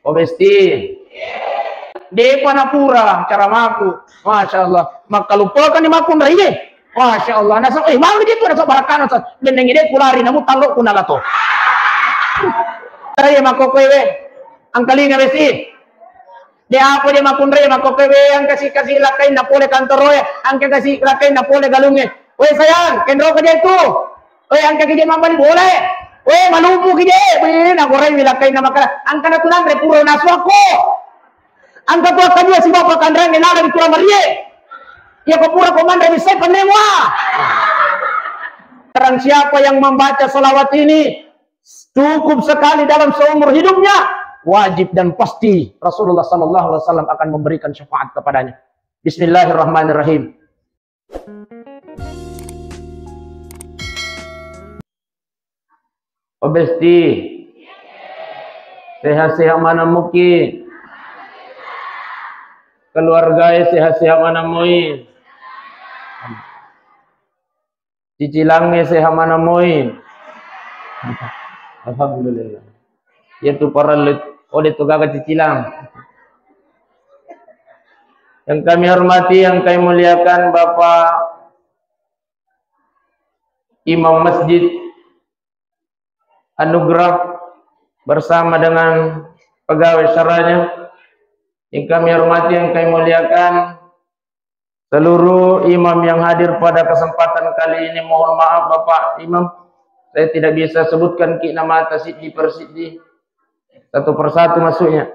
Obesti. Depa na pura cara maku. Masya Allah. Maka lupakan di makun rai. Masya Allah. Nasa mau gitu nasa barakan nasa beneng ide kulari namu talok kunalato. Rai mako kowe. Angkalinga besti. Dia apa dia makun rai mako kowe ang kasih lakay na pole kantoroy. Ang kasih lakay na pole galunge. Weh sayang, kendro ka dia itu. Weh ang kaki dia mambali boleh. Weh malupu kije. Weh na goray lakay na makala. Ang kana tunang repuro naswako. Angka tua kanya si bapak kandang nilala di Pulau Marie. Ya kepura komanda bisa penemwa. Barang siapa yang membaca salawat ini cukup sekali dalam seumur hidupnya, wajib dan pasti Rasulullah sallallahu alaihi wasallam akan memberikan syafaat kepadanya. Bismillahirrahmanirrahim. Obesti. Sehat-sehat mana mungkin. Keluarga sehat-sehat mana moin. Cicilangnya sehat mana moin. Alhamdulillah. Yaitu para oleh tugaga cicilang. Yang kami hormati, yang kami muliakan Bapak Imam Masjid Anugerah bersama dengan pegawai syaranya. Yang kami hormati, yang kami muliakan seluruh imam yang hadir pada kesempatan kali ini. Mohon maaf Bapak Imam, saya tidak bisa sebutkan nama atas siddi per siddi satu persatu masuknya.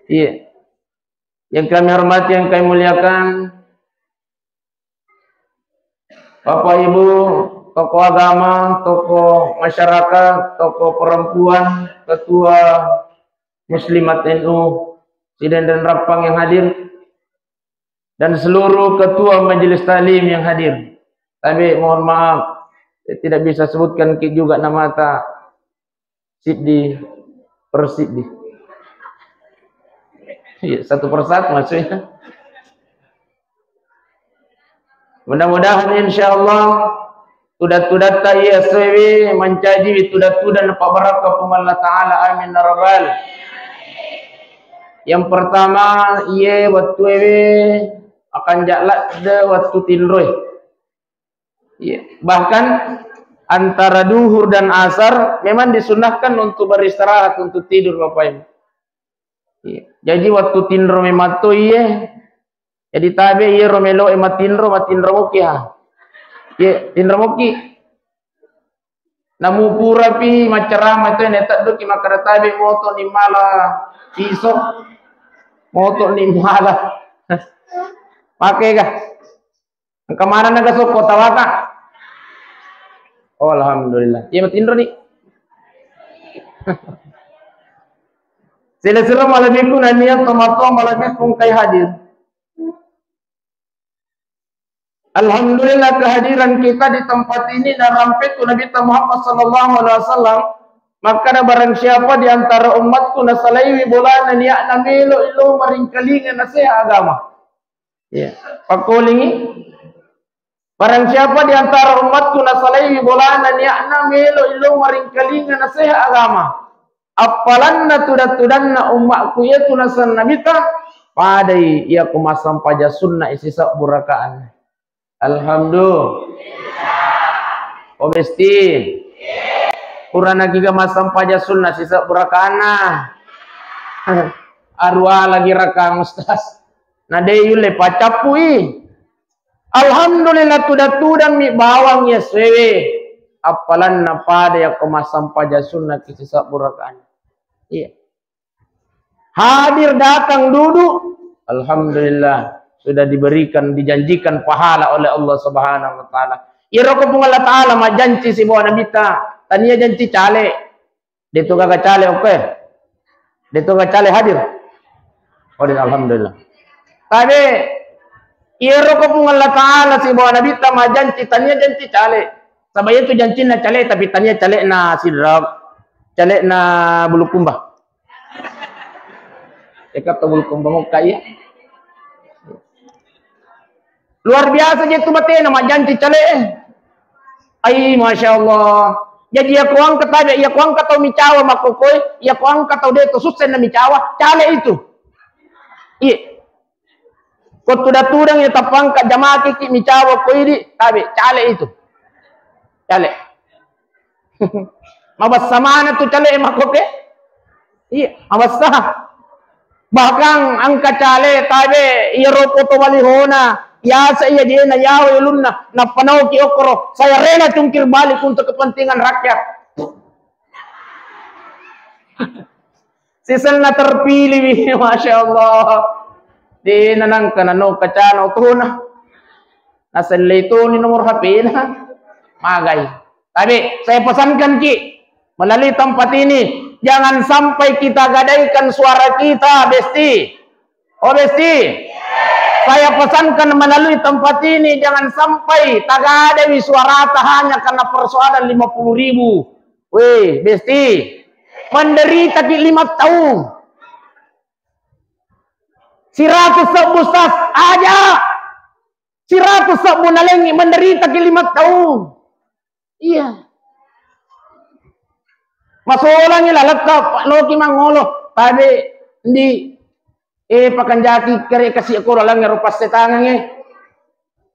Iya. Yang kami hormati, yang kami muliakan Bapak Ibu, tokoh agama, tokoh masyarakat, tokoh perempuan, ketua Muslimat NU Siden dan Rapang yang hadir, dan seluruh ketua majelis talim yang hadir. Tapi mohon maaf, saya tidak bisa sebutkan juga nama ta siddi per siddi. Ya, satu persatu maksudnya. Mudah-mudahan insyaallah tudat-tudat ta iya sewi mencaji tudat-tudat pak barakah Allah taala, amin ya rabbal. Yang pertama, ia waktu ini akan jalan de waktu tinroy. Bahkan antara duhur dan asar memang disunahkan untuk beristirahat, untuk tidur Bapak Ibu. Jadi waktu tinro memang tu iya. Jadi tabe iya romelo matinro moki ha. Tinro moki. Namu pura pi macerama tu netak doki makara tabe moto ni mala pisok. Motor ni malah pakai kah? Kemana naga soko tawaka? Oh, alhamdulillah. Iya matindro ni. Sila-sila malamikun naniya tomato malamikun kay hadir. Alhamdulillah kehadiran kita di tempat ini dan rampet Nabi Muhammad sallallahu alaihi wasallam. Maka ada barang siapa di antara umatku nasalaiwi bolana niya namelo ilo maringkalingan na siya agama. Ya. Pakulingi. Barang siapa di antara umatku nasalaiwi bolana niya namelo ilo maringkalingan na siya agama. Apalan na tudat-tudan na umatku yaitu nasan nabita. Padai ia kumasam paja sunnah isisa burakaan. Alhamdulillah. Obesti. Kurana giga masam paja sunnah sisa burakana. Arwah lagi rakang ustaz. Nadeyule pacapui. Alhamdulillah tudat-tudan mi bawang ya sewe. Apalan na pada ya kemasam paja sunnah sisa burakana. Iya. Hadir datang duduk. Alhamdulillah sudah diberikan dijanjikan pahala oleh Allah Subhanahu wa taala. Iroko pun Allah taala majanci si bawa nabita. Tania janji cale, dia tu kagak cale oke, dia tu kagak cale hadir. Oh, alhamdulillah. Tapi ia rokok pun Allah Taala si bawa Nabi tama janji tania janji cale. Sabaya tu janji na cale tapi tania cale na sidrap, cale na bulu kumbah. Dekat bulu kumbah mau kaya. Luar biasa je tu bate nama janji cale. Ai masya Allah. Jadi ya ko angkat tabe, ya ko angkat tau micawa makokoy, ya ko angkat tau de to susen na micawa, cale itu. Iya. Ko tudang ya tapangkat jamaki ki micawa ko idi, tabe cale itu. Cale. Mabas samana tu cale makoke. Iya, mabasa. Bahkan angka cale tabe iya ropo to walihona. Ya saya dia na yawe lunna na panau ki okoro. Saya rela cungkir balik untuk kepentingan rakyat. Sisal na terpilih, masya Allah. Di nanang kanano kacano tuna. Nasal itu ni nomor HP na. Magay. Tapi saya pesankan ki melalui tempat ini, jangan sampai kita gadaikan suara kita, Besti. Oh Besti. Saya pesankan melalui tempat ini, jangan sampai tagadawi suara hanya karena persoalan 50.000. Weh, Besti, menderita di 5 tahun. 100 sebustas aja. 100 sebunalengi menderita di 5 tahun. Iya. Masolangnya lalakap, loki mangolo. Tadi di pakanjaki kare kasih ako lang rupas setangan eh.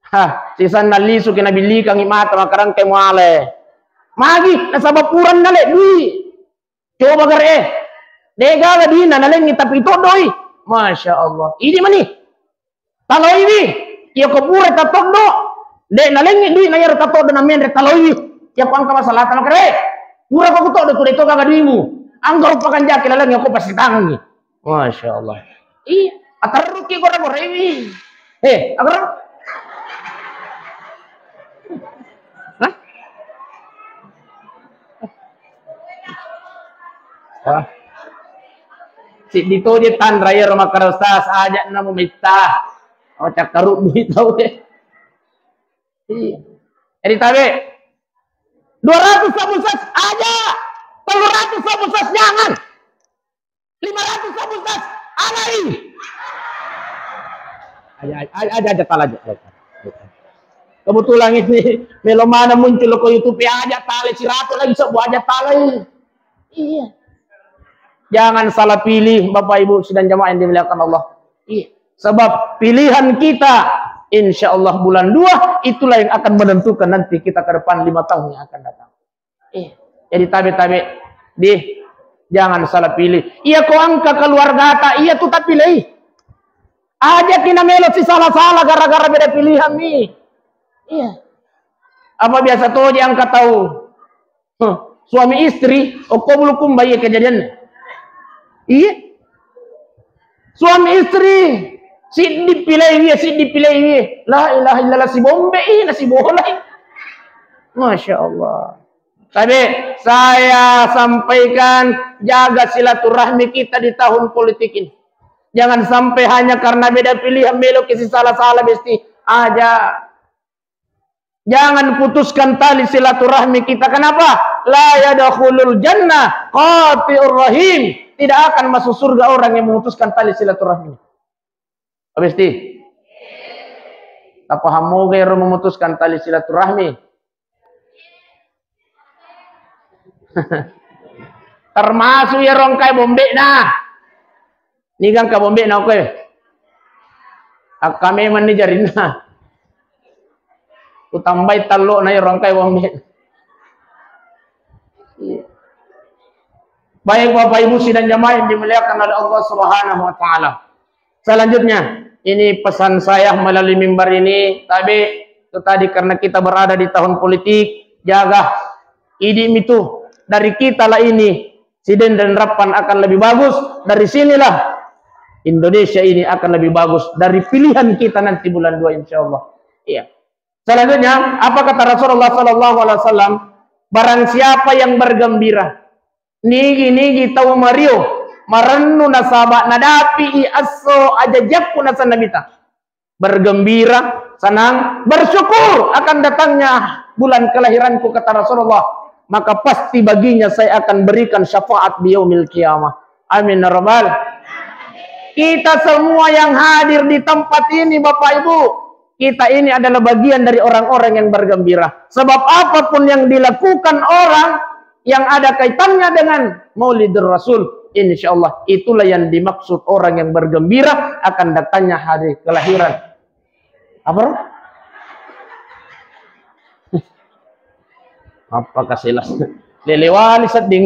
Ha, sisan nalisu kinabili kang imata makarang kay muale. Magi nasabapuran nale dui. Coba kare. Dega la di na naleng tapi ito doi. Masya Allah. Ini mani. Taloy ni. Iyo ko pura tatoddo. De naleng dui na yar tatoddo na men taloy. Ya ko ang kamasalatan kare. Pura ko to do to kagadimu. Ang pakanjaki la lang ako pasitangan ni. Masya Allah. Iya, ataruki gora rewi. Agar. Hah? Si dito di tan raya rumah karusas aja na mumita. O cakaru duit tau deh. Iya. Jadi tabe 200 sabusas aja. 300 sabusas jangan. 500 sabusas alai. Aja tal aja. Kebetulan ini melomana muncul ke YouTube aja tali 100 lagi sebuah aja tali. Iya. Jangan salah pilih Bapak Ibu sidang jamaah yang dimuliakan Allah. Iya. Sebab pilihan kita insya Allah bulan 2 itulah yang akan menentukan nanti kita ke depan 5 tahun yang akan datang. Iya. Jadi tabe-tabe jangan salah pilih. Iya ko angka keluarga ta, iya tu tak pilih. Aja kina melo si salah-salah gara-gara beda pilihan nih. Iya. Apa biasa tuh dia angkat tahu. Suami istri, ko bulukum bayi kejadian. Iya. Suami istri, si dipilih iya. La ilaha illallah si bombe nasi boleh. Masya Allah. Tapi saya sampaikan jaga silaturahmi kita di tahun politik ini. Jangan sampai hanya karena beda pilihan belok isi salah-salah Besti aja. Jangan putuskan tali silaturahmi kita. Kenapa? La yadkhulul jannah qati'ur rahim. Tidak akan masuk surga orang yang memutuskan tali silaturahmi. Besti. Tak paham mau gaya memutuskan tali silaturahmi. Termasuk ya rongkai bombe na. Nigang ka bombe na oke. Kami manajerin na. Utambay talo na ya rongkai bombe. Baik Bapak Ibu sidang jamaah yang dimuliakan oleh Allah Subhanahu wa taala. Selanjutnya, ini pesan saya melalui mimbar ini, tapi itu tadi karena kita berada di tahun politik, jaga idim itu. Dari kita lah ini Siden dan Rapan akan lebih bagus. Dari sinilah Indonesia ini akan lebih bagus. Dari pilihan kita nanti bulan 2 insya Allah. Iya. Selanjutnya apa kata Rasulullah SAW? Barang siapa yang bergembira nigi tahu Mario marennu nasaba nadapi aso ajajakku nasanabita. Bergembira, senang, bersyukur akan datangnya bulan kelahiranku kata Rasulullah. Maka pasti baginya saya akan berikan syafaat di yaumil qiyamah. Amin ya rabbal. Kita semua yang hadir di tempat ini Bapak Ibu, kita ini adalah bagian dari orang-orang yang bergembira. Sebab apapun yang dilakukan orang yang ada kaitannya dengan Maulidur Rasul, insya Allah itulah yang dimaksud orang yang bergembira akan datangnya hari kelahiran. Apa? Apa kasilas? Lelewali seding.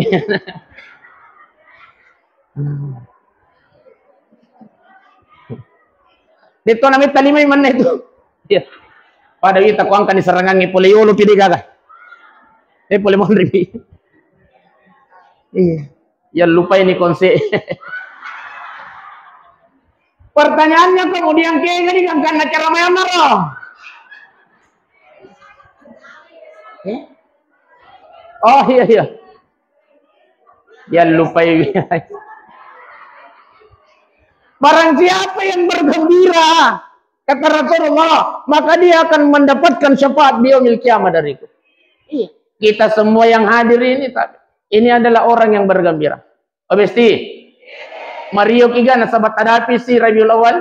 Dito namin talimay man na ito. Yeah. Pada kita ko ang kanisarangan ng poliolo pidi kaga. Polimon ribi. Yan lupay ni konse. Pertanyaannya kemudian kayak gini kan karena cara main marah. Oh iya. Yan lupay. Barang siapa yang bergembira, kata Rasulullah, maka dia akan mendapatkan syafaat di yaumil kiamat dariku. Iya. Kita semua yang hadir ini, ini adalah orang yang bergembira. Obesti, Mario Kiga nasabat hadapi si Rabiul Awal.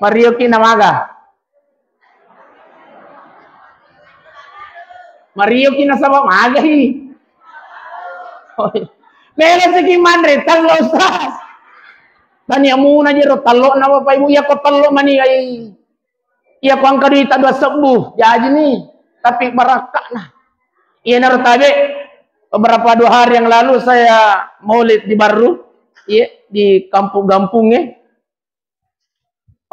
Mario Ki namaga. Mario Ki nasabat magahi. Meron sige manre, talo ustaz. Tanya muna jero talo na pa ibu ya ko talo mani ay. Iya ko ang kadita 2 sembuh. Jadi nih, tapi barakah nah. Iya nartabe. Beberapa 2 hari yang lalu saya maulid di Baru, iya di kampung-kampungnya.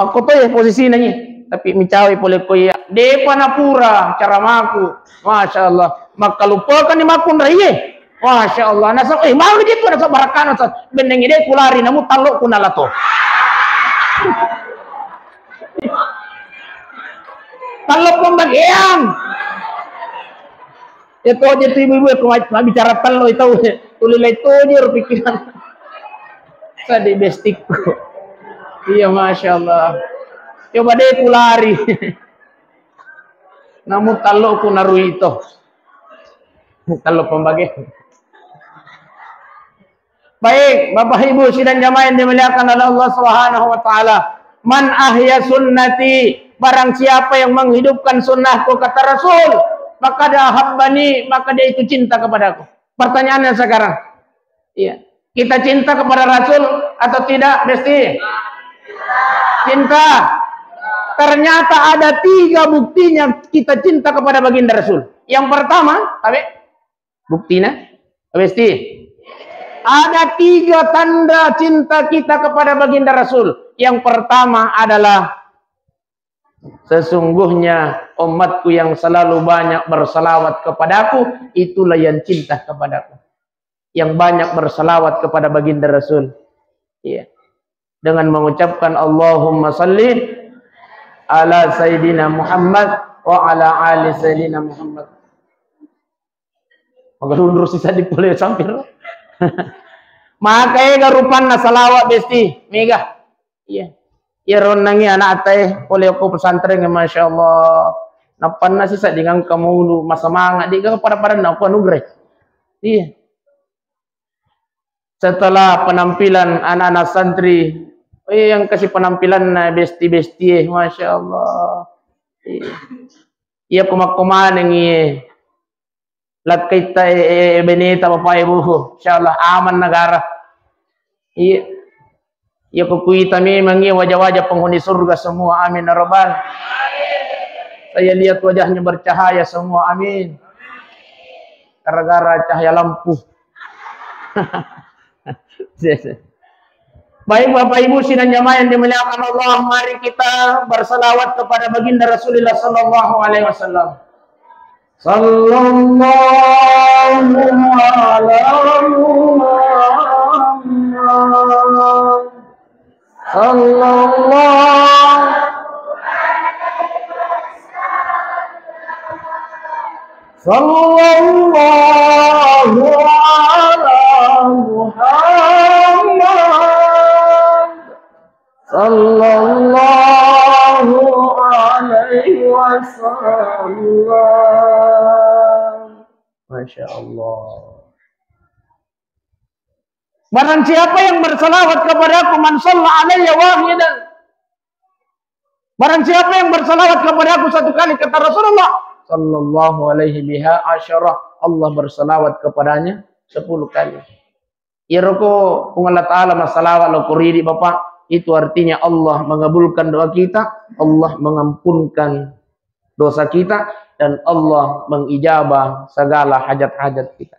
Aku tuh ya posisinya nih, tapi mencawi boleh ko ya. Depa napura cara maku. Masya Allah. Maka lupakan ni makun raya. Masya Allah, nasa mau dito nasa barakano sa bendeng ide kulari namu talo kunala to. Talo pembagian. Itu aja tuh ibu-ibu kalau bicara talo itu tulilai itu aja pikiran. Sadi bestikku. Iya Masya Allah. Coba deh kulari. Namu talo kunaru itu. Talo pembagian. Baik, Bapak Ibu sidang jamaah yang dimuliakan oleh Allah Subhanahu wa taala. Man ahya sunnati, barang siapa yang menghidupkan sunnahku kata Rasul, maka dia habbani, maka dia itu cinta kepadaku. Pertanyaannya sekarang. Iya. Kita cinta kepada Rasul atau tidak, Besti? Cinta. Ternyata ada 3 buktinya kita cinta kepada baginda Rasul. Yang pertama, buktinya, Besti? Ada 3 tanda cinta kita kepada baginda Rasul. Yang pertama adalah sesungguhnya umatku yang selalu banyak bersalawat kepadaku, itulah yang cinta kepadaku. Yang banyak bersalawat kepada baginda Rasul. Iya. Dengan mengucapkan Allahumma salli ala Sayyidina Muhammad wa ala ali Sayyidina Muhammad. Magalundur si sadik boleh sampir. Makanya garupan na salawat Besti mega. Iya. Iron nangi anak teh oleh aku pesantren Masya Allah. Napan na sisa dengan kamu masa manga di pada na aku anugerah. Iya. Setelah penampilan anak-anak santri, yang kasih penampilan na Besti Masya Allah. Iya. Iya kumak-kuman yang iya. Lat kita benita Bapak Ibu, insyaallah aman negara. Iya. Ya kukuita memang wajah-wajah penghuni surga semua, amin ya rabbal. Saya lihat wajahnya bercahaya semua, amin. Gara-gara cahaya lampu. Baik Bapak Ibu sidang jamaah yang dimuliakan Allah, mari kita bersalawat kepada baginda Rasulullah sallallahu alaihi wasallam. Sallallahu ala Muhammad sallallahu ala Muhammad sallallahu alaihi wasallam. Masya Allah. Barang siapa yang bersalawat kepada aku, man shalla alayya wahidan, Barang siapa yang bersalawat kepada aku satu kali, kata Rasulullah sallallahu alaihi biha asyarah, Allah bersalawat kepadanya 10 kali. Iroko Allah Ta'ala masalawat lo kuridi Bapak, itu artinya Allah mengabulkan doa kita, Allah mengampunkan dosa kita, dan Allah mengijabah segala hajat-hajat kita.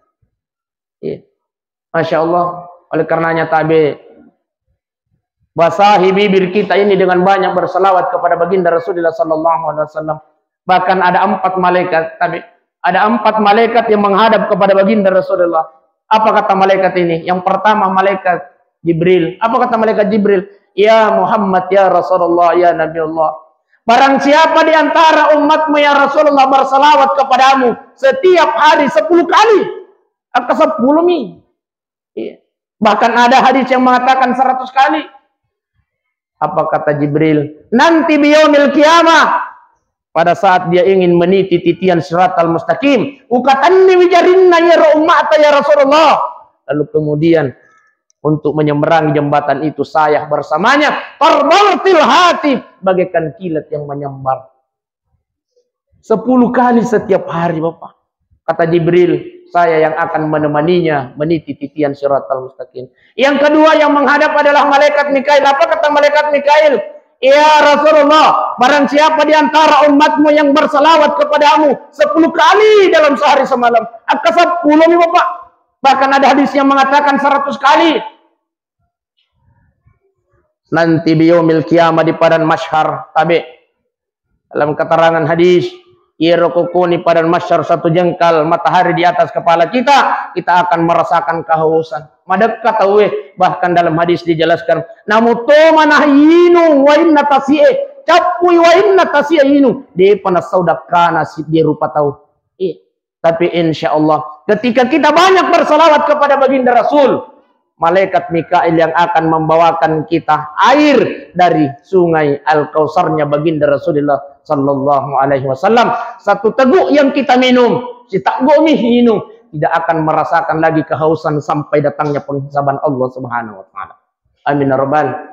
Ya. Masya Allah. Oleh karenanya tabi basahi bibir kita ini dengan banyak bersalawat kepada baginda Rasulullah sallallahu alaihi wasallam. Bahkan ada 4 malaikat, tabi ada 4 malaikat yang menghadap kepada baginda Rasulullah. Apa kata malaikat ini? Yang pertama malaikat Jibril. Apa kata malaikat Jibril? Ya Muhammad, ya Rasulullah, ya Nabi Allah. Barang siapa di antara umatmu ya Rasulullah bersalawat kepadamu setiap hari 10 kali, atau 10 mi. Iya. Bahkan ada hadis yang mengatakan 100 kali. Apa kata Jibril? Nanti biyaumil kiamah, pada saat dia ingin meniti titian siratal mustaqim, ukatanni wijarinna ya ummata ya Rasulullah. Lalu kemudian untuk menyeberangi jembatan itu saya bersamanya, tarbaltil hati, bagaikan kilat yang menyambar. 10 kali setiap hari Bapak. Kata Jibril, saya yang akan menemaninya meniti titian siratal mustaqim. Yang kedua yang menghadap adalah malaikat Mikail. Apa kata malaikat Mikail? Ya Rasulullah, barang siapa di antara umatmu yang bersalawat kepadamu 10 kali dalam sehari semalam, akan 10 nih Bapak. Bahkan ada hadis yang mengatakan 100 kali. Nanti biyaumil qiyamah di padang mahsyar, tabi dalam keterangan hadis, irokukuni padang mahsyar 1 jengkal matahari di atas kepala kita, kita akan merasakan kehausan. Madak kata bahkan dalam hadis dijelaskan, namu toma nahyinu wa inna tasi'e capui wa inna tasi'inu di panas saudakana si di rupa tahu. Tapi insya Allah ketika kita banyak bersalawat kepada baginda Rasul, malaikat Mikail yang akan membawakan kita air dari sungai Al-Kautsarnya baginda Rasulullah sallallahu alaihi wasallam. 1 teguk yang kita minum, si teguk minum, tidak akan merasakan lagi kehausan sampai datangnya penghisaban Allah Subhanahu wa taala. Amin ya rabbal.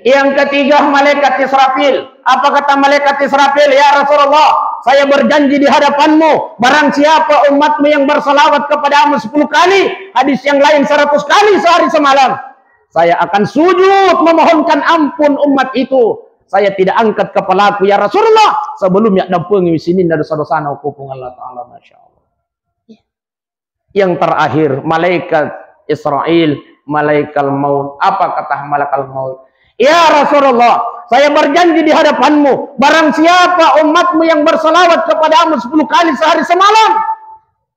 Yang ketiga malaikat Israfil. Apa kata malaikat Israfil? Ya Rasulullah, saya berjanji di hadapanmu, barang siapa umatmu yang bersalawat kepadamu 10 kali, hadis yang lain 100 kali sehari semalam, saya akan sujud memohonkan ampun umat itu. Saya tidak angkat kepalaku ya Rasulullah sebelumnya dampungi sini dari dosa-dosa hukum Allah Ta'ala. Masya Allah. Yang terakhir malaikat Israel, malaikat maut. Apa kata malaikat maut? Ya Rasulullah, saya berjanji di hadapanmu, barang siapa umatmu yang bersalawat kepadamu 10 kali sehari semalam,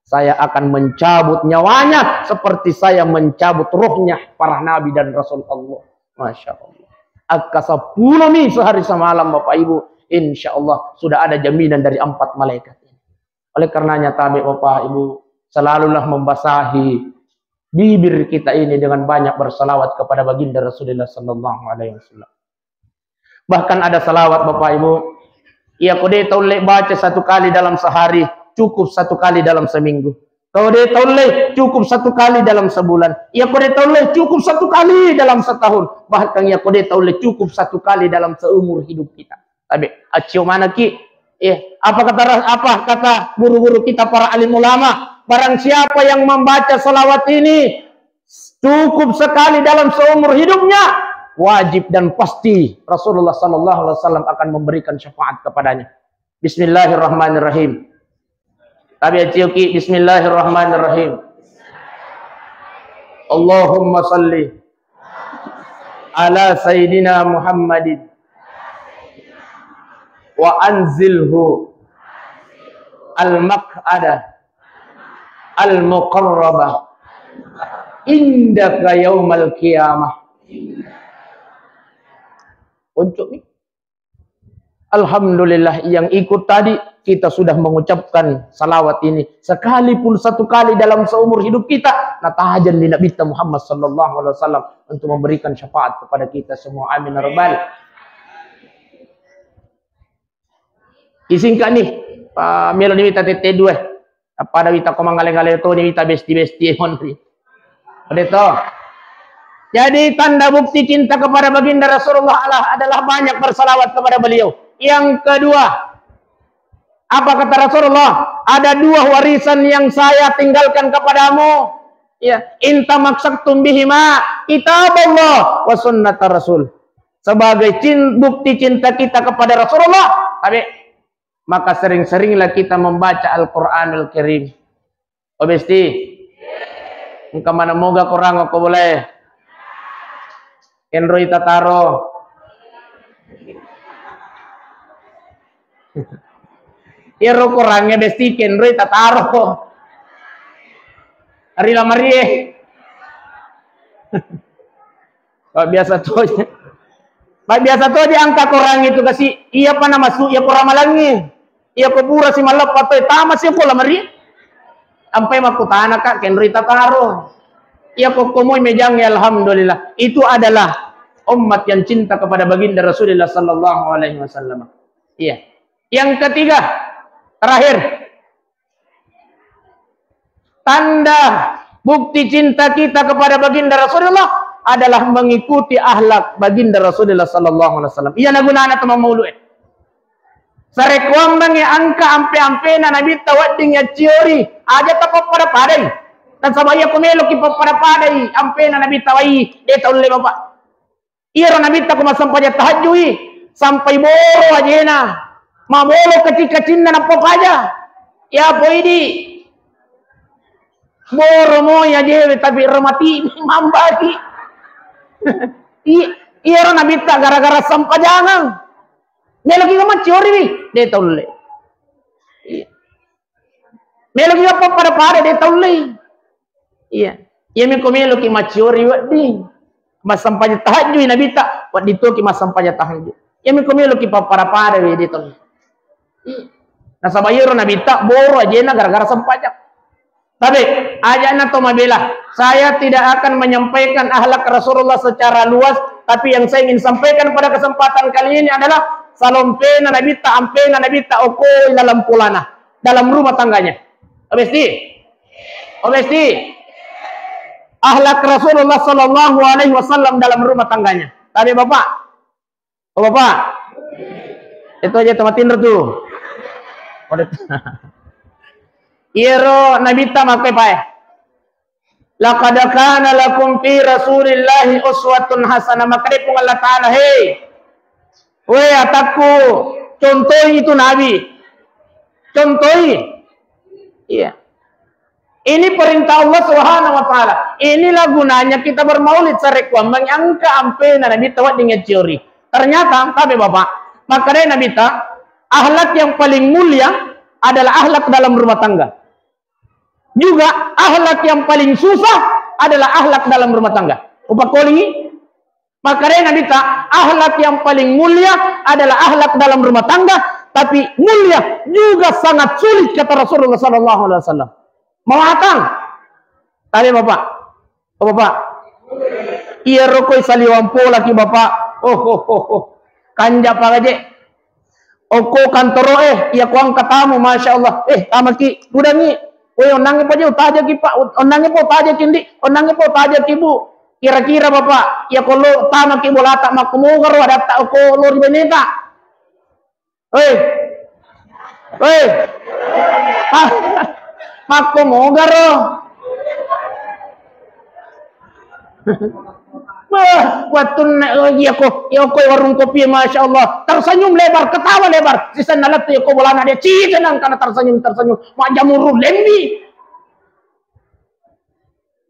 saya akan mencabut nyawanya seperti saya mencabut ruhnya para nabi dan rasul Allah. Masya Allah. Akasapulami sehari semalam Bapak Ibu, insya Allah sudah ada jaminan dari 4 malaikat ini. Oleh karenanya tabi Bapak Ibu, selalulah membasahi bibir kita ini dengan banyak bersalawat kepada baginda Rasulullah sallallahu alaihi wasallam. Bahkan ada salawat Bapak Ibu, ya kode taulek baca 1 kali dalam sehari, cukup 1 kali dalam seminggu. Kode taulek cukup 1 kali dalam sebulan. Ya kode taulek cukup 1 kali dalam setahun. Bahkan ya kode taulek cukup 1 kali dalam seumur hidup kita. Tapi acio mana ki? Apa kata guru-guru kita para alim ulama? Barang siapa yang membaca salawat ini cukup sekali dalam seumur hidupnya, wajib dan pasti Rasulullah sallallahu alaihi wasallam akan memberikan syafaat kepadanya. Bismillahirrahmanirrahim. Tabi aciuki bismillahirrahmanirrahim. Allahumma salli ala sayyidina Muhammadin wa anzilhu al-maq'ada al-muqarrabah indaka yaumal qiyamah. Untuk nih, alhamdulillah yang ikut tadi kita sudah mengucapkan salawat ini sekalipun 1 kali dalam seumur hidup kita. Natahajan li Nabi Muhammad sallallahu alaihi wasallam untuk memberikan syafaat kepada kita semua. Amin ya rabbal. Isingkan nih Pak Melo ni kita tete 2. Pada kita komang ngale-ngale to ni kita besti-besti honri. Adeto. Jadi tanda bukti cinta kepada baginda Rasulullah adalah banyak bersalawat kepada beliau. Yang kedua, apa kata Rasulullah? Ada dua warisan yang saya tinggalkan kepadamu. Ya, inta maksaktum bihima kitab Allah wa sunnat Rasul. Sebagai bukti cinta kita kepada Rasulullah, maka sering-seringlah kita membaca Al-Quranul Karim. Obesti, engkau mana moga kurang aku boleh. Kenroi tataro. Iro kurangnya besti kenroi tataro. Ari lamarie. Biasa tuh. Biasa tuh di angka kurang itu kasih iya pa na masuk iya kurang malangi. Iya ko pura si malap atau tama si ko lamari. Ampai makutana kak kenroi tataro. Ya kokomoy mejang ya alhamdulillah. Itu adalah umat yang cinta kepada baginda Rasulullah sallallahu alaihi wasallam. Iya. Yang ketiga, terakhir. Tanda bukti cinta kita kepada baginda Rasulullah adalah mengikuti akhlak baginda Rasulullah sallallahu alaihi wasallam. Iya nagunana tamang mauluin. Sarekwang bangi angka ampe-ampe na nabi tawading ya ciori. Aja tapok pada padai. Dan sabaya kumelo kipa pada padai ampe na nabi tawai de taule bapak ira nabi ta kuma sampai tahajjui sampai boro ajena mabolo ketika cinna na aja ya poidi boro mo ya jewe tapi remati mambaki ira nabi ta gara-gara sampajangan melo ki ma ciori de taule melo ki apa pada padai de taule. Iya, ia mengkomelo ki maciori wadi, mas sampanya tahajud nabi tak, wadi tu ki mas sampanya tahajud. Ia mengkomelo ki para wadi tu. Nah sabayiro nabi tak boro aja na gara-gara sampanya. Tapi aja na to mabela, saya tidak akan menyampaikan akhlak Rasulullah secara luas, tapi yang saya ingin sampaikan pada kesempatan kali ini adalah salompena nabi tak, ampena nabi tak okoi dalam pulana, dalam rumah tangganya. Obesti. Akhlak Rasulullah sallallahu alaihi wasallam dalam rumah tangganya. Tadi Bapak. Oh Bapak. Itu aja tempat tidur tuh. Iro nabi ta makai pae. Laqad kana lakum fi Rasulillahi uswatun hasanah. Maka pun Allah Taala, hei. Wei ataku contoh itu nabi. Contohi. Iya. Ini perintah Allah Subhanahu wa taala. Inilah gunanya kita bermaulid sarekwam mengangka ampe na nabi tawat dengan teori. Ternyata tabe Bapak, maka dari nabi ta akhlak yang paling mulia adalah akhlak dalam rumah tangga. Juga akhlak yang paling susah adalah akhlak dalam rumah tangga. Upak kolingi. Maka dari nabi ta akhlak yang paling mulia adalah akhlak dalam rumah tangga, tapi mulia juga sangat sulit kata Rasulullah sallallahu alaihi wasallam. Mawatang. Tadi Bapak. Oh Bapak. Iya rokoi saliwampo lagi Bapak. Oh. Kanja pa gaje. Oko kantoro iya kuang katamu Masya Allah. Tamaki kudangi. Onangi pa jauh taja ki Pak. Onangi po taja kindi. Onangi po taja ki Bu. Kira-kira Bapak. Iya kalau tamaki bolata makumugar wadat ta oko lor beneta. Mako mo garo. Watun iya ko warung kopi Masya Allah. Tersenyum lebar, ketawa lebar. Sisa nalat tuh ko bola na dia cikenang karena tersenyum. Majamuru lembi.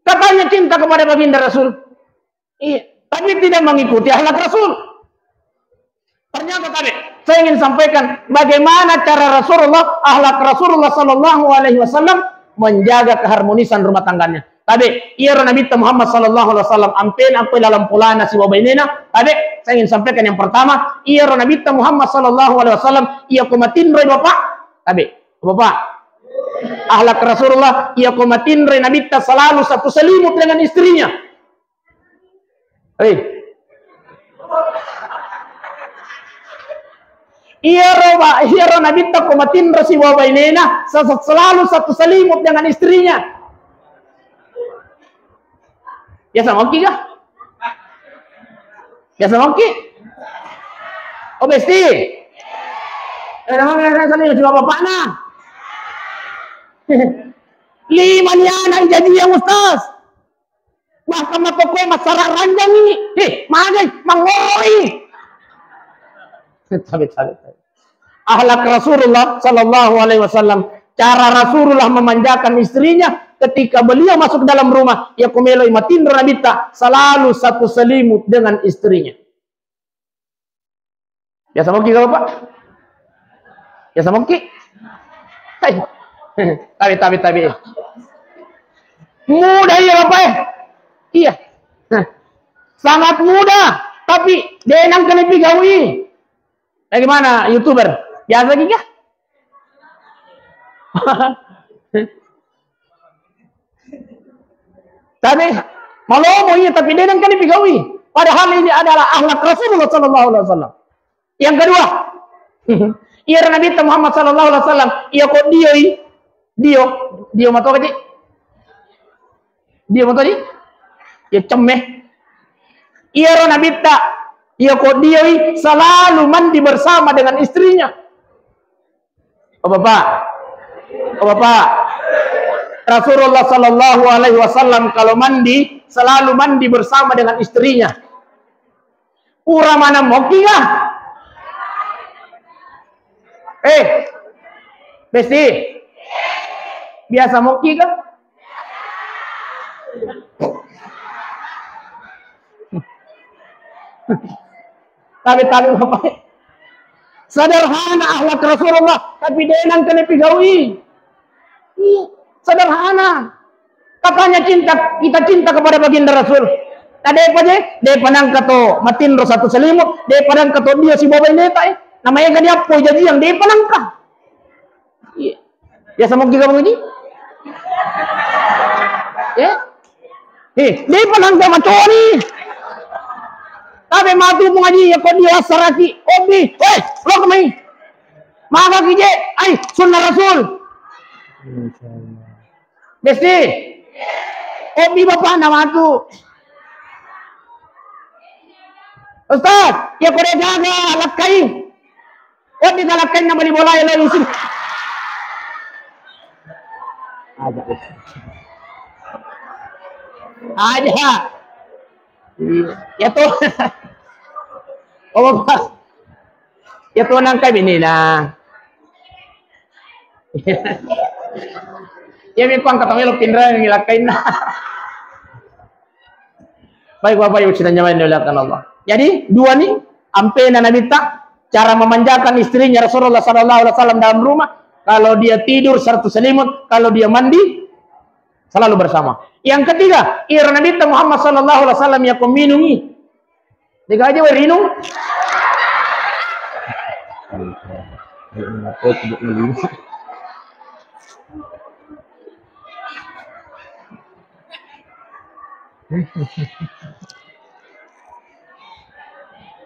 Katanya cinta kepada baginda Rasul. Iya, tapi tidak mengikuti akhlak Rasul. Ternyata tadi saya ingin sampaikan bagaimana cara Rasulullah, akhlak Rasulullah sallallahu alaihi wasallam menjaga keharmonisan rumah tangganya. Tadi iya Nabi Muhammad sallallahu alaihi wasallam ampen dalam pulana si babainena. Tadi saya ingin sampaikan yang pertama, iya Nabi Muhammad sallallahu alaihi wasallam iya kumatin roy Bapak. Tadi Bapak akhlak Rasulullah iya kumatin roy Nabi selalu satu selimut dengan istrinya. Iya Nabi kumatin roy si babainena selalu satu selimut dengan istrinya. Ya sama kah? Biasa moki. Oh besti. Namanya sana cuma bapak nah. Lima ni anak jadi yang ustaz. Bahkan pokoknya masyarakat ranjang ini. Mana mangoi. Tabi. Akhlak Rasulullah sallallahu alaihi wasallam, cara Rasulullah memanjakan istrinya ketika beliau masuk dalam rumah, ya kumelo matindro nabita selalu satu selimut dengan istrinya. Biasa moki ka Bapak? Biasa moki? Tabi. Mudah ya Bapak ya? Iya. Sangat mudah, tapi denang kena pigawi. Bagaimana YouTuber? Biasa gini kah? Tapi malomo iya, tapi denang kena pigawi. Padahal ini adalah akhlak Rasulullah sallallahu alaihi wasallam. Yang kedua, iya Nabi Muhammad sallallahu alaihi wasallam, iya kok dia mato kaji. Dia mato di? Ya cemeh. Iya Nabi ia kok dia selalu mandi bersama dengan istrinya. Oh Bapak. Rasulullah sallallahu alaihi wasallam kalau mandi selalu mandi bersama dengan istrinya. Ura mana moki kah? Besti. Biasa moki kah? Tapi Bapak. Sederhana akhlak Rasulullah, tapi denang kena pigawi. Sederhana. Katanya kita cinta kepada baginda Rasul. Ada apa je? Dia panang kato matindro satu selimut, dia panang kato dia si babai neta namanya kan dia po jadi yang dia panang ka. Iya. Biasa mau giga begini? Ya. Dia panang ka maconi. Tapi mati mengaji ya kau dia sarati obi, lo kemai, maka kije, sunnah Rasul, besti, obi bapak nama tu, Ustaz, ya kau jaga lakai, obi lakai nama di bola yang lain aja, ya tuh. Oh Bapak, ya tuh nang kami nila. Ya mi kuang katong lo pindra ng ilakain na. Baik Bapak Ibu sudah nyaman dimuliakan Allah. Jadi dua nih ampe na nabita cara memanjakan istrinya Rasulullah sallallahu alaihi wasallam dalam rumah. Kalau dia tidur satu selimut, kalau dia mandi selalu bersama. Yang ketiga, ira Nabi Muhammad sallallahu alaihi wasallam ya kuminungi. Tiga aja werinung.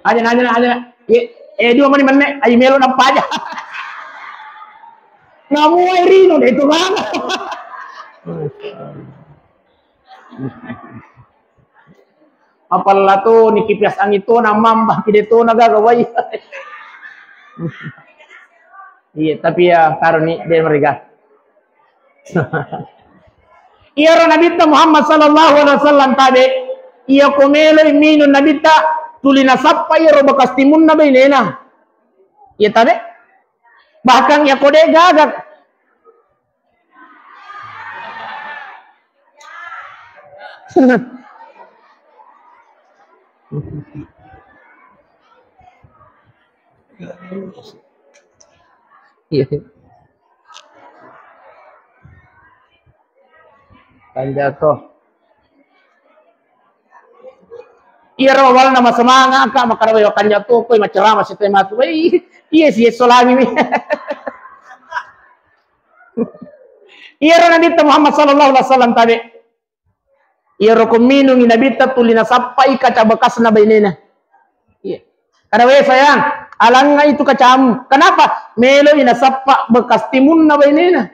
Aja. Dua mana ayo melo nampak aja. Ngamu werinung itu kan. Apalala to ni kipias ang ito na mambah kidito nagagaway. Iya, tapi ya karon ni dia mereka. Iya Nabi Muhammad sallallahu alaihi wasallam tabe iya komelo imino Nabi tulina sappa iya robakas timun na bainena. Iya tabe bahkan ya kode gagak. Iya. Kanjato. Iya rawal nama semanga ka makarabayo kanjato ko macerama si tema tu. Iya si solami mi. Iya Nabi Muhammad sallallahu alaihi wasallam tabe. Iya rokominu ni Nabi tulina sappai kaca bekas na bainena. Iya. Karena we sayang, alanga itu kacamu. Kenapa? Melo ina sappa bekas timun na bainena.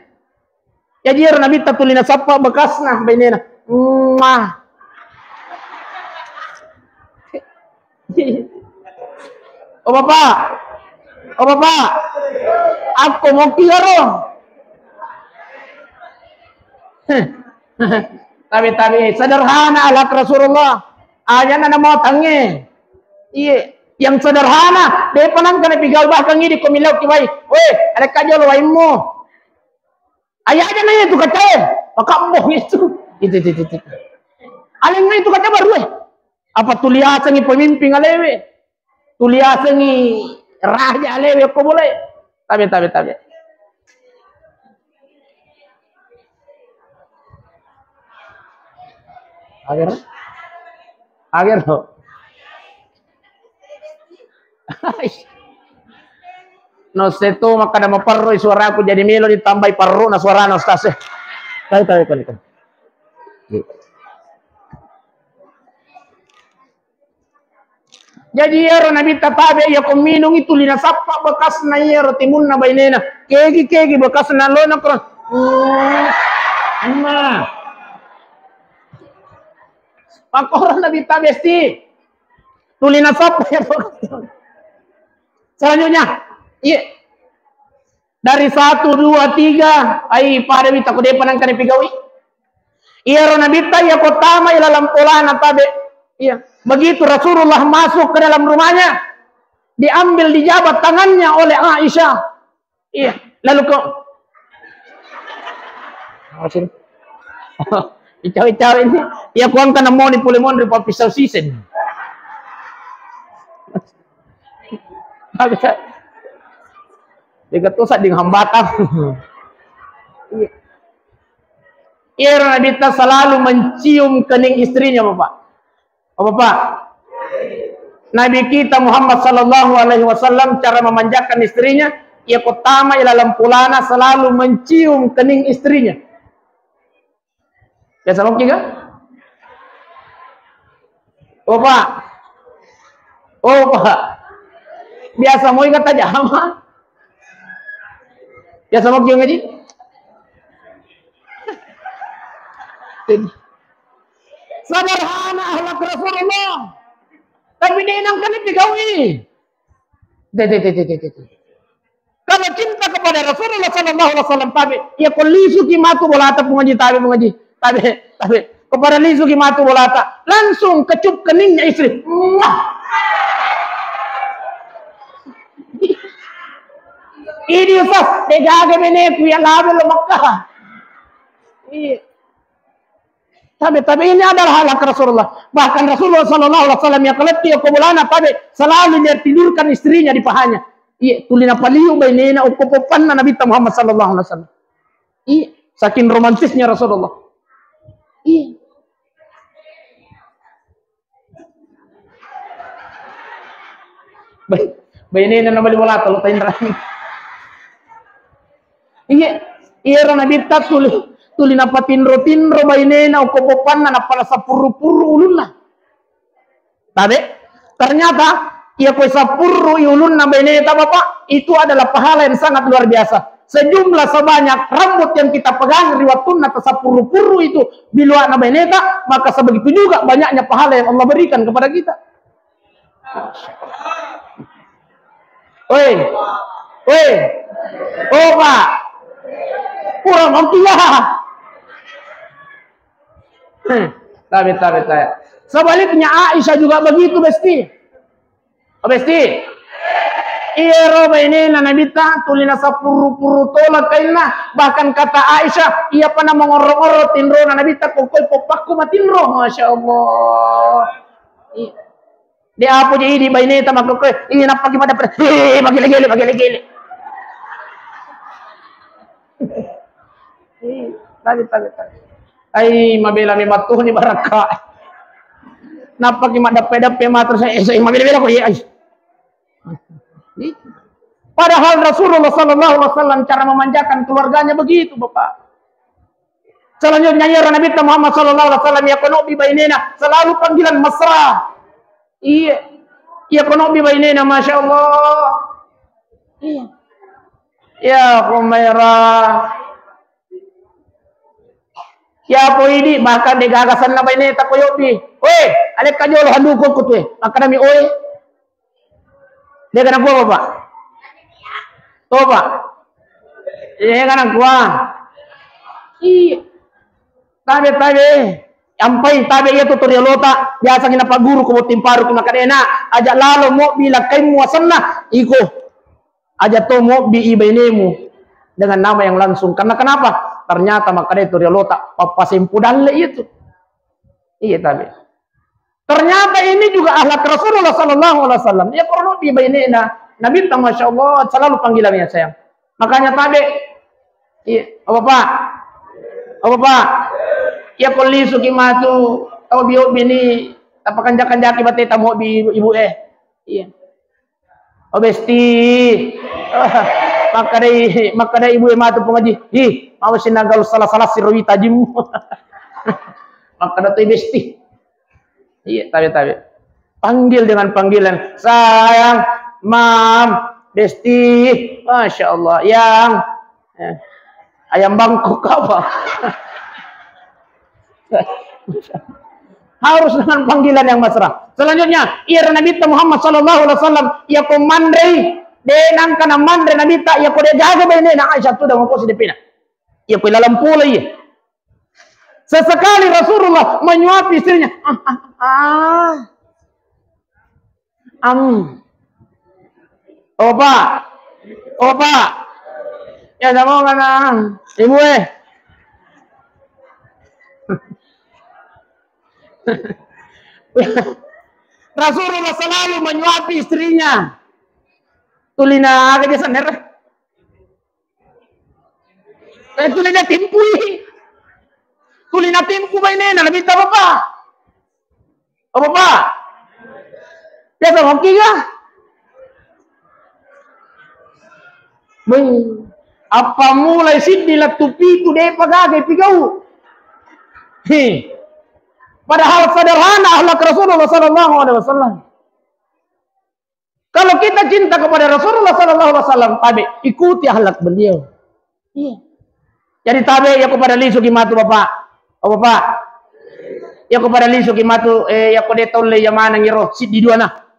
Ya jir Nabi tulina sappa bekas na bainena. Oh Bapak. Oh Bapak. Aku mau kira. Tapi sederhana alat Rasulullah. Aja nana mau tangi. Iya, yang sederhana. Dia penang kena pigal bahkan ini komilau kiwai. Weh, ada kajol waimu. Ayah aja nanya itu kaca. Maka moh itu. Itu. Aling itu kaca baru apa tuliasangi pemimpin alewe. Tuliasangi raja alewe kok boleh. Tapi. Akhir no seto maka nama parro suara aku jadi melo ditambah parro na suara no stase. Tahu. Jadi ya Nabi tatabe ya kominung itu lina sapa bekas na ya timun na bainena kegi bekas na lo na kron. Amma Pakoran Nabi tabesti tulina sapa ya selanjutnya iya dari 1, 2, 3 ai pada bita ko depan kan pigawi iya Nabi ya kotama ila lampulana tabe iya begitu Rasulullah masuk ke dalam rumahnya diambil dijabat tangannya oleh Aisyah iya lalu kok Icaw ini ya kuang kana mo ni pulimon ri pisau season. Bisa. Dekat usah ding hambatan. Iya Nabi ta selalu mencium kening istrinya Bapak. Oh Bapak. Nabi kita Muhammad sallallahu alaihi wasallam cara memanjakan istrinya, ia pertama ila lampulana selalu mencium kening istrinya. Ya sama juga? Oh Pak. Biasa mau ingat aja sama. Ya sama juga ngaji. Sederhana akhlak Rasulullah. Tapi dia enangkan digawi. Kalau cinta kepada Rasulullah sallallahu alaihi wasallam tabi, ya kolisu kimatu bolata mengaji. Tapi kepada lisu kimatu bolata langsung kecup keningnya istri. Ini usah tegage beneku yang labe lo Makkah. Tapi ini adalah halak Rasulullah. Bahkan Rasulullah sallallahu alaihi wasallam yang keleti kubulana tapi selalu dia tidurkan istrinya di pahanya. Iya, tulina paliu bainena upopopanna Nabi Muhammad sallallahu alaihi wasallam. Iya, saking romantisnya Rasulullah. Iya. Bainena nama bola tolo tain rami. Iya Nabi tulina patinro bainena upopopanna na para sapuru ulunna. Tabe ternyata ia kue sapuru ulunna bainena Bapak itu adalah pahala yang sangat luar biasa. Sejumlah sebanyak rambut yang kita pegang riwatun atau sapuru itu biluak nabaineta, maka sebegitu juga banyaknya pahala yang Allah berikan kepada kita. Oi, oh Pak, kurang nantilah. Tapi. Sebaliknya Aisyah juga begitu besti. Iya ini Nabi ta tulina sapuru tolak kaina bahkan kata Aisyah ia pernah mengorok-orok tinro Nabi ta pokoi popakku matinro Masya Allah. Dia apa jadi di baine ta makokoi ini napa gimana bagi lagi. Tapi. Ai mabela mi matuh ni baraka. Napa gimana dapat matur saya mabela ko iya. Padahal Rasulullah sallallahu alaihi wasallam cara memanjakan keluarganya begitu, Bapak. Selanjutnya ya Nabi Muhammad sallallahu alaihi wasallam ya kono bi bainena selalu panggilan mesra. Iya. Ya kono bi bainena masyaallah. Iya. Ya Humairah. Ya po ini bahkan di gagasan na bainena takoyobi. Weh, alek kajolo handuko ko tuh makana mi oy dia kana gua Bapak tuh Pak dia kana gua iya tabe ampai tabe iya tutorial lota biasa kina pak guru ko timparu ko makadena aja lalo mo bila kai muasanna iko aja to mo bi ibainemu dengan nama yang langsung karena kenapa ternyata makadena tutorial lota papasimpudalle itu iya tabe ternyata ini juga akhlak Rasulullah sallallahu alaihi wasallam ya kalau bi ibainena nabi ta masyaallah selalu panggilannya sayang makanya tabe iya apa Pak ya koli suki matu tau biok bini tapakan jaki bate tamu ibu iya obesti maka ibu matu pengaji mau sinagal salah sirwi tajim maka tu besti iya tabe panggil dengan panggilan sayang mam besti masya Allah yang ayam bangkok apa harus dengan panggilan yang mesra. Selanjutnya, ia Nabi Muhammad sallallahu alaihi wasallam ia komandai denang kana mandre Nabi ta ia ko de jaga bene na Aisyah tu dah mampu sedepina. Ia ko dalam pula ia. Sesekali Rasulullah menyuapi istrinya. Opa. Ya mau kana ibu Rasulullah selalu menyuapi istrinya. Tulina aja saner. Tulina timpui. Tulina timpu bainena lebih tahu apa? Apa? Biasa hoki kah? Apa mulai sidila tupi itu deh pagagai pigau. Padahal sederhana akhlak Rasulullah sallallahu alaihi wasallam. Kalau kita cinta kepada Rasulullah sallallahu alaihi wasallam, tabe ikuti akhlak beliau. Iya. Jadi tabe ya kepada lisu kimatu Bapak. Oh Bapak. Ya kepada lisu kimatu ya ko detol le yamana ngiro sid di duana.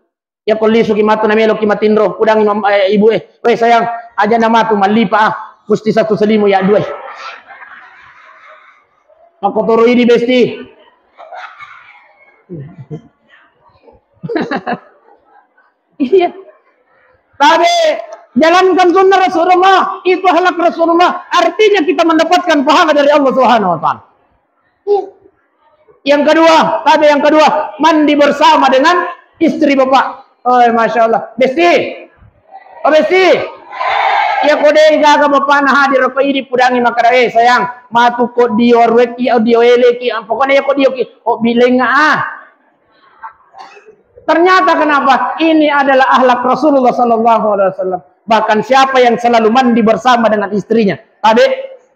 Ya ko lisu kimatu na melo kimatindro udang ibu we sayang aja nama tu malipa musti satu selimu ya dua. Makotoro ini besti. Iya. Tapi jalankan sunnah Rasulullah, itu akhlak Rasulullah. Artinya kita mendapatkan pahala dari Allah Subhanahu wa taala. Yang kedua, mandi bersama dengan istri Bapak. Oh, Masya Allah. Besti. Ya kode jaga Bapak nah hadir ko ini pudangi makara sayang, matu ko diorwek ki audio eleki, pokoknya ya ko dioki. Oh bilenga Ternyata kenapa? Ini adalah akhlak Rasulullah sallallahu alaihi wasallam. Bahkan siapa yang selalu mandi bersama dengan istrinya,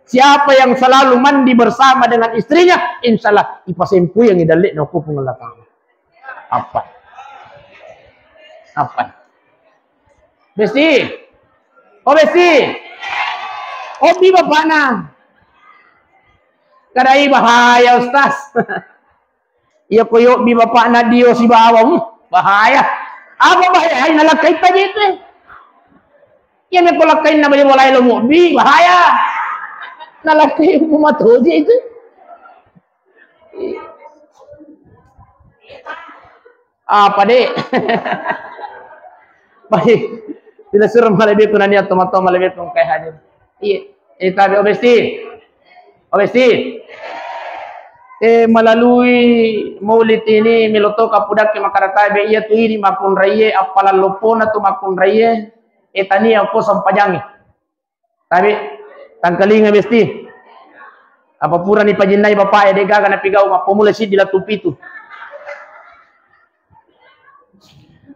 siapa yang selalu mandi bersama dengan istrinya, insyaallah ipasempu yang idalik no ku pengelatang. Apa? Besti. Obi bapana. Kadai bahaya Ustaz. Iya koyo bi bapana dio si bawang. Bahaya. Apa bahaya? Ay nalakay pa dito eh. Yan ko lakay na balay lo mo. Bi bahaya. Nalakay mo mato dito. Apa deh? Baik. Tidak suruh malibit ko na niya tomato malibit kong kay hadir. Iya. Tabi obesti. Melalui maulid ini miloto kapudak ke makaratabe iya tu ini makun raye apalan lopona tu makun raye etani aku sampajangi tapi tangkalinga besti apa pura ni pajinai bapak edega kana pigau mapomula si dilatupi tu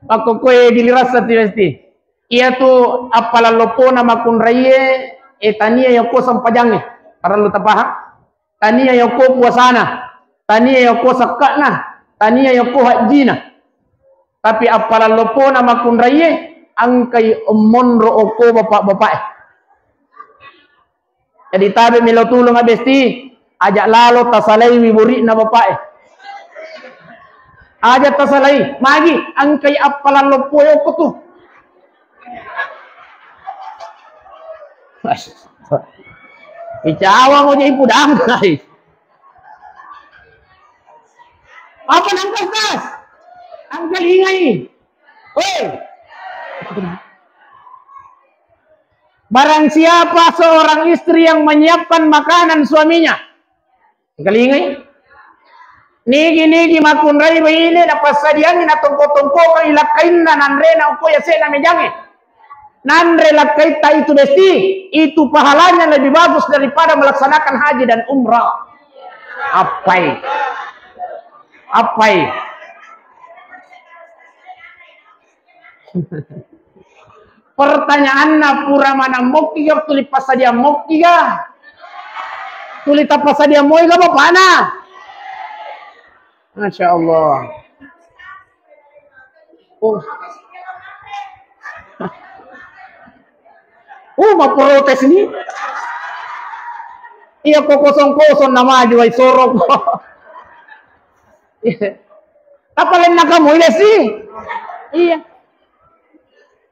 ako koe dilirasa ti besti iya tu apalan lopona makun raye etani aku sampajangi para lu tapahak tania yoko puasana, tania yoko sakana, tania yoko hajina. Tapi apalan lopo nama kunraye angkai monro oko bapak-bapak. Jadi tabe milo tulung abesti ajak lalo tasalai wiburi na bapak. Aja tasalai, magi angkai apalan lo poyo ko tu. Icawa mo jadi pudang guys. Apa nangkas kas? Angkal hingai. Woi. Barang siapa seorang istri yang menyiapkan makanan suaminya. Angkal hingai. Nigi makun rai ini dapat sadian na tongko kang ilakain na nanre na uko ya sena mejange. Nanre lakai ta itu besti, itu pahalanya lebih bagus daripada melaksanakan haji dan umrah. Apai? Pertanyaan na pura mana moki yor tuli pasadia moki ga? Tuli tapasadia moi ga apa na? Masya Allah. Maprotes ni. Iya ko kosong nama aja ay sorok. Tapalin na kamoy lesi. Iya.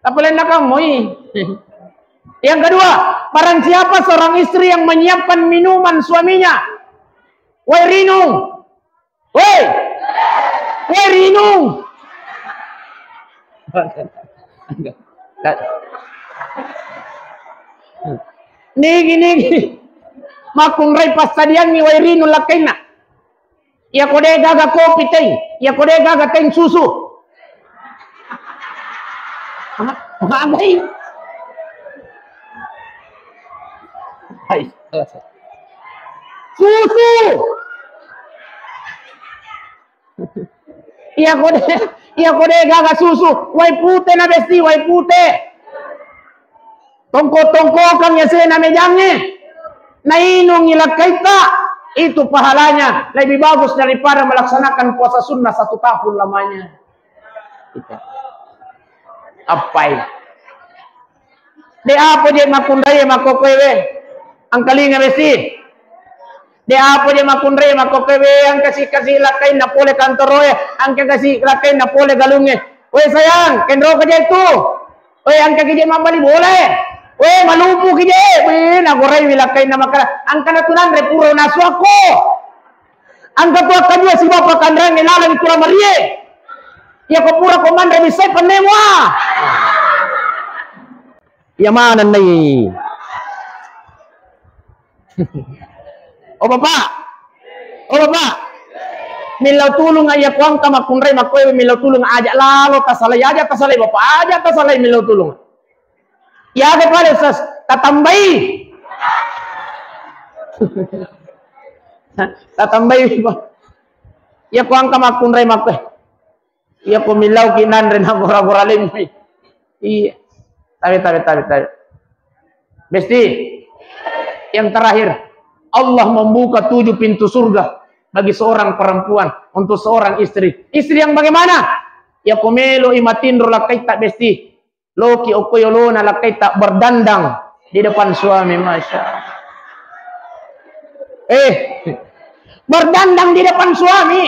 Tapalin na kamoy. Yang kedua, barang siapa seorang istri yang menyiapkan minuman suaminya. Woi Rinung. Woi Rinung. Nigi. Makung rai pasadian ni woi Rinung lakaina. Ya kode gaga kopi teng. Ya kode gaga teng susu. Magai. Hai. Susu. Iya kode gaga susu. Wai pute na besti, wai pute. Tongko kang ya sena mejange. Nainung ilakaita. Itu pahalanya lebih bagus daripada melaksanakan puasa sunnah 1 tahun lamanya. Apai? De apa je makundai makokewe? Angkalinga besi. De apa je makundai makokewe ang kasih lakai na pole kantoroe, ang kasih lakai na pole galunge. Woi sayang, kendro kerja itu. Woi ang kaki mambali boleh. Woi malupu kije. Woi nagorai wilakai na makara. Ang kanatunan repuro naswako. Ang katua kadua si bapak kandrang ilalang itura marie. Ya kopura komandre bisay panemwa. Ya mana nih? Oh bapak, milau tulung aja kuang kama kunrai makoy milau tulung aja lalu tasalai bapak aja tasalai milau tulung. Ya ada pada sas tatambai, ya kuang kama kunrai makoy. Ya kumilau kinan rena gora lempi. Iya, tabi. Besti, yang terakhir. Allah membuka 7 pintu surga bagi seorang perempuan untuk seorang istri. Istri yang bagaimana? Ya komelo imatindro lakai tak besti. Loki okoyolona lakai tak berdandang di depan suami, masya. Berdandang di depan suami.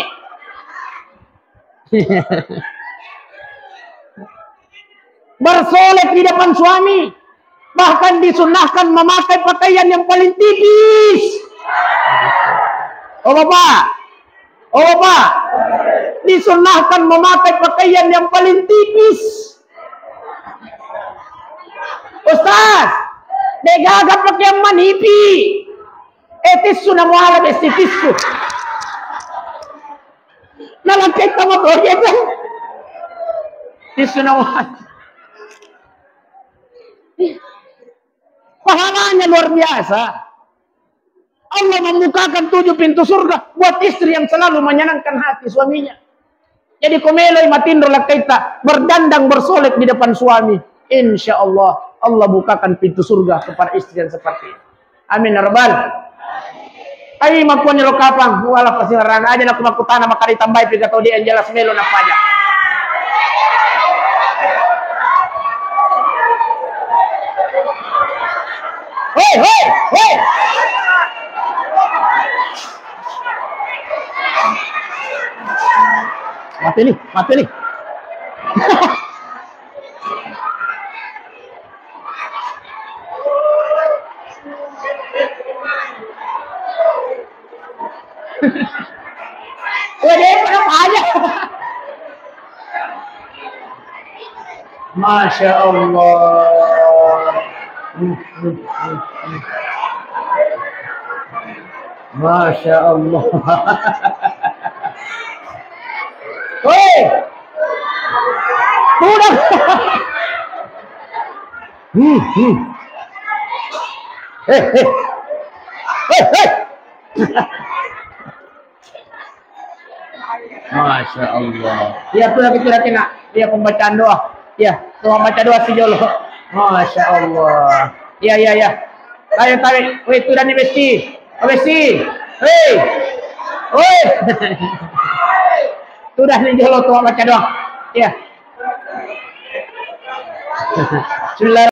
Bersolek di depan suami. Bahkan disunahkan memakai pakaian yang paling tipis. Oh bapak, disunahkan memakai pakaian yang paling tipis. Ustaz, degaga pakaian manipi. Tisu na muhala besti tisu. Nalangkit ka mo to, yan. Tisu na muhala. Pahalanya luar biasa. Allah membukakan 7 pintu surga buat istri yang selalu menyenangkan hati suaminya. Jadi komeloi matindro lakaita berdandang bersolek di depan suami. Insya Allah Allah bukakan pintu surga kepada istri yang seperti ini. Amin ya rabbal. Ay makuan lo kapang wala pasiran aja nak makutana makari tambay pigato di jelas melo na paja. Hei. Mati nih. Waduh, kenapa aja? Masya Allah. Masya Allah. Woi, udah. Masya Allah. Ya, tuh lagi nak. Ya, pembacaan doa. Ya, doa baca doa si Jolo. Masya Allah. Ya. Tarik. Woi, tu dah ni besi. Hei. Woi. Tu dah ni Jolo, doa baca doa. Ya. Bismillah.